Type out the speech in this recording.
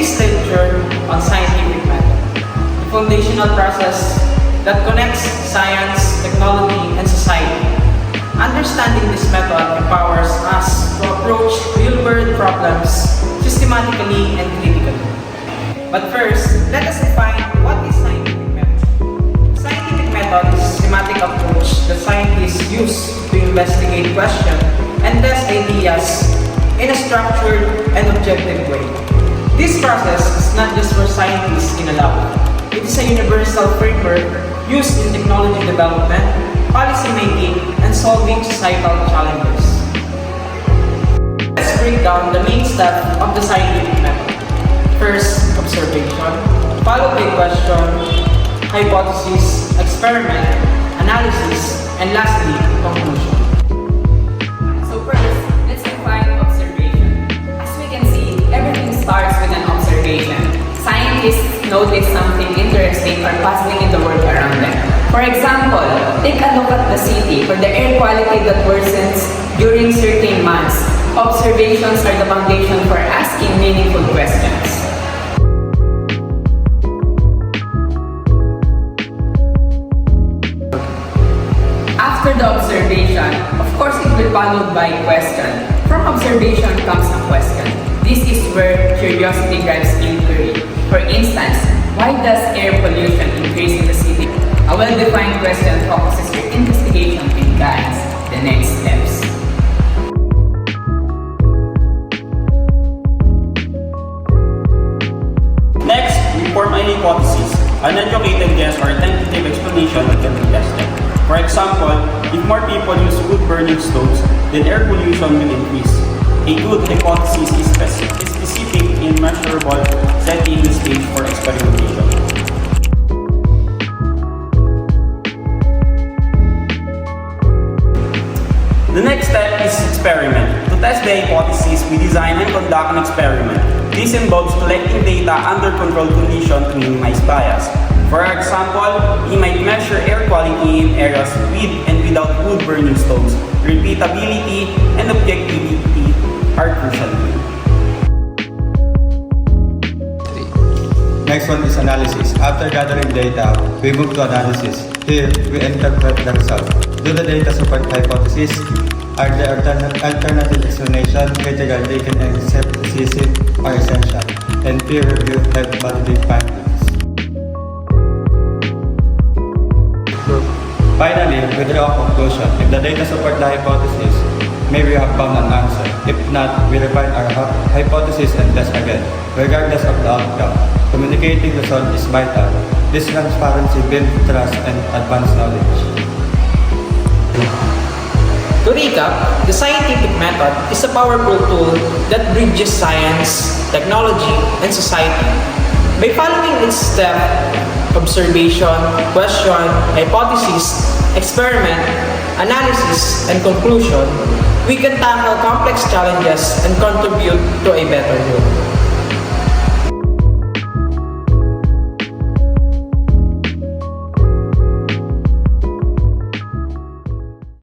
this literature on scientific method, the foundational process that connects science, technology, and society. Understanding this method empowers us to approach real-world problems systematically and critically. But first, let us define what is scientific method. Scientific method is a systematic approach that scientists use to investigate questions and test ideas in a structured and objective way. This process is not just for scientists in a lab. It is a universal framework used in technology development, policy making, and solving societal challenges. Let's break down the main steps of the scientific method. First, observation, followed by question, hypothesis, experiment, analysis, and lastly, conclusion. So first, let's define observation. As we can see, everything starts with an observation. Scientists notice something interesting or puzzling in the world around them. For example, take a look at the city for the air quality that worsens during certain months. Observations are the foundation for asking meaningful questions. After the observation, of course it will be followed by question. From observation comes a question. This is where curiosity drives inquiry. For instance, why does air pollution increase in the city? A well-defined question focuses your investigation and guides the next steps. Next, we form a hypothesis, an educated guess or tentative explanation that can be tested. For example, if more people use wood-burning stoves, then air pollution will increase. A good hypothesis is specific and measurable, setting the stage for experimentation. The next step is experiment. To test the hypothesis, we design and conduct an experiment. This involves collecting data under controlled conditions to minimize bias. For example, we might measure air quality in areas with and without wood-burning stoves. Repeatability and objectivity are crucial. Next one is analysis. After gathering data, we move to analysis. Here, we interpret the result. Do the data support hypothesis? Are there alternative explanations? Critical thinking and skepticism are essential, and peer review help validate findings. Finally, we draw a conclusion. If the data support the hypothesis, maybe we have found an answer. If not, we refine our hypothesis and test again, regardless of the outcome. Communicating the result is vital. This transparency builds trust and advanced knowledge. To recap, the scientific method is a powerful tool that bridges science, technology, and society. By following its step, observation, question, hypothesis, experiment, analysis, and conclusion, we can tackle complex challenges and contribute to a better world.